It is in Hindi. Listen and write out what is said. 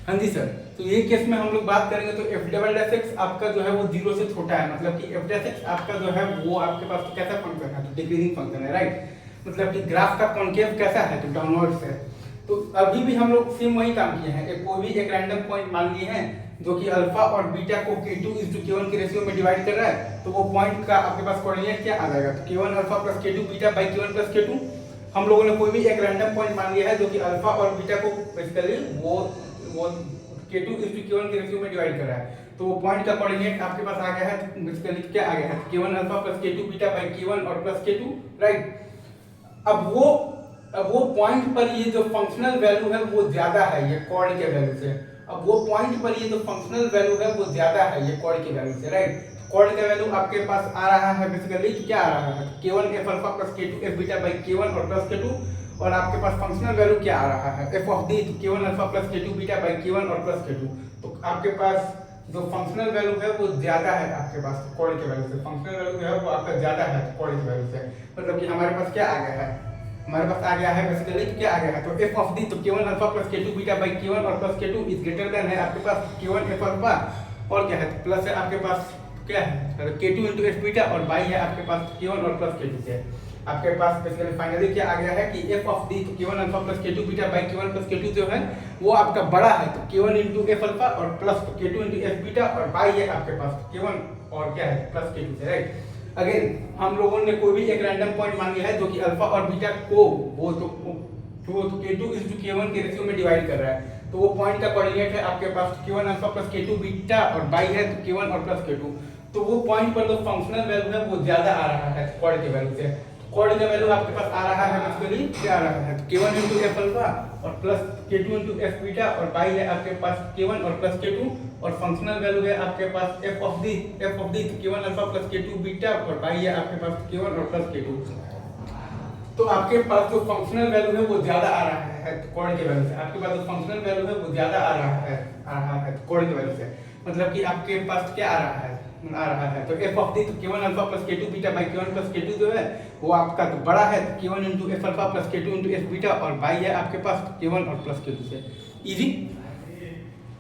हाँ जी सर। तो ये केस में हम लोग बात करेंगे तो एफ डबल डैश एक्स आपका जो है वो 0 से छोटा है, मतलब कि एफ डैश एक्स आपका जो है वो आपके पास तो कैसा फंक्शन है, तो डिक्रीजिंग फंक्शन है, राइट। मतलब कि ग्राफ का कॉन्केव कैसा है, तो डाउनवर्ड्स है। तो अभी भी हम लोग सेम वही काम किए हैं, कोई भी एक रैंडम पॉइंट मान लिए हैं जो कि अल्फा और बीटा को k2:k1 के रेशियो में डिवाइड कर रहा है, तो वो पॉइंट का आपके पास कोऑर्डिनेट क्या आ जाएगा, तो k1 alpha plus k2 beta by k1 plus k2। हम लोगों ने कोई भी एक रैंडम पॉइंट मान लिया है जो कि अल्फा और बीटा को बेसिकली वो k2:k1 के रेशियो में डिवाइड कर रहा है, तो वो पॉइंट का कोऑर्डिनेट आपके पास आ गया है, बेसिकली क्या आ गया है, k1 alpha plus k2 beta by k1 और प्लस k2, राइट। अब वो पॉइंट पर ये जो फंक्शनल वैल्यू है वो ज्यादा है ये कॉर्ड के वैल्यू से। अब वो पॉइंट पर ये जो फंक्शनल वैल्यू है वो ज्यादा है ये कॉर्ड के वैल्यू से, राइट। कॉर्ड का वैल्यू आपके पास आ रहा है बेसिकली क्या आ रहा है, k1 f alpha plus k2 f beta by k1 और प्लस k2, और आपके पास फंक्शनल वैल्यू क्या आ रहा है, f ऑफ दी, तो k1 alpha plus k2 beta by k1 और प्लस k2। तो आपके पास जो फंक्शनल वैल्यू है वो ज्यादा है आपके पास कॉर्ड के वैल्यू से, फंक्शनल वैल्यू जो है वो आपका ज्यादा है कॉर्ड के वैल्यू से। मतलब कि हमारे पास क्या आ गया है, हमारे पास आ गया है बेसिकली क्या आ गया है, तो f ऑफ दी, तो k1 alpha plus k2 beta by k1 और plus k2 is greater than है आपके पास k1 f अल्फा, और क्या है प्लस है आपके पास क्या है k2 into f बीटा, और बाई है आपके पास k1 और प्लस k2 से। आपके पास बेसिकली फाइनली क्या आ गया है कि f ऑफ दी, तो k1 alpha plus k2 beta by k1 plus k2 जो है वो आपका बड़ा है, तो k1 into f अल्फा और plus k2 into f beta, और बाई है आपके पास k1 और क्या है प्लस k2 से, राइट। अगेन हम लोगों ने कोई भी एक रैंडम पॉइंट मान लिया है जो कि अल्फा और बीटा को वो तो k2:k1 के रेशियो में डिवाइड कर रहा है, तो वो पॉइंट का कोऑर्डिनेट है आपके पास k1 alpha plus k2 beta, और बाई है तो k1 और प्लस k2। तो वो पॉइंट पर जो फंक्शनल वैल्यू है वो ज्यादा आ रहा है कॉर्ड के वैल्यू से। कॉर्ड का वैल्यू आपके पास आ रहा है बेसिकली क्या आ रहा है, तो k1 into f अल्फा और plus k2 into f beta, और बाई है आपके पास k1 और प्लस k2, और फंक्शनल वैल्यू है आपके पास f ऑफ दी, तो k1 alpha plus k2 beta, और बाई है आपके पास k1 और प्लस k2। तो आपके पास जो फंक्शनल वैल्यू है वो ज्यादा आ रहा है कॉर्ड के वैल्यू से, आपके पास जो फंक्शनल वैल्यू है वो ज्यादा आ रहा है कॉर्ड के वैल्यू से। मतलब कि आपके पास क्या आ रहा है तो f ऑफ दी, तो k1 alpha plus k2 beta by k1 plus k2 जो है वो आपका तो बड़ा है, तो k1 into f alpha plus k2 into f beta, और बाई है आपके पास k1 और प्लस k2 से। इजी।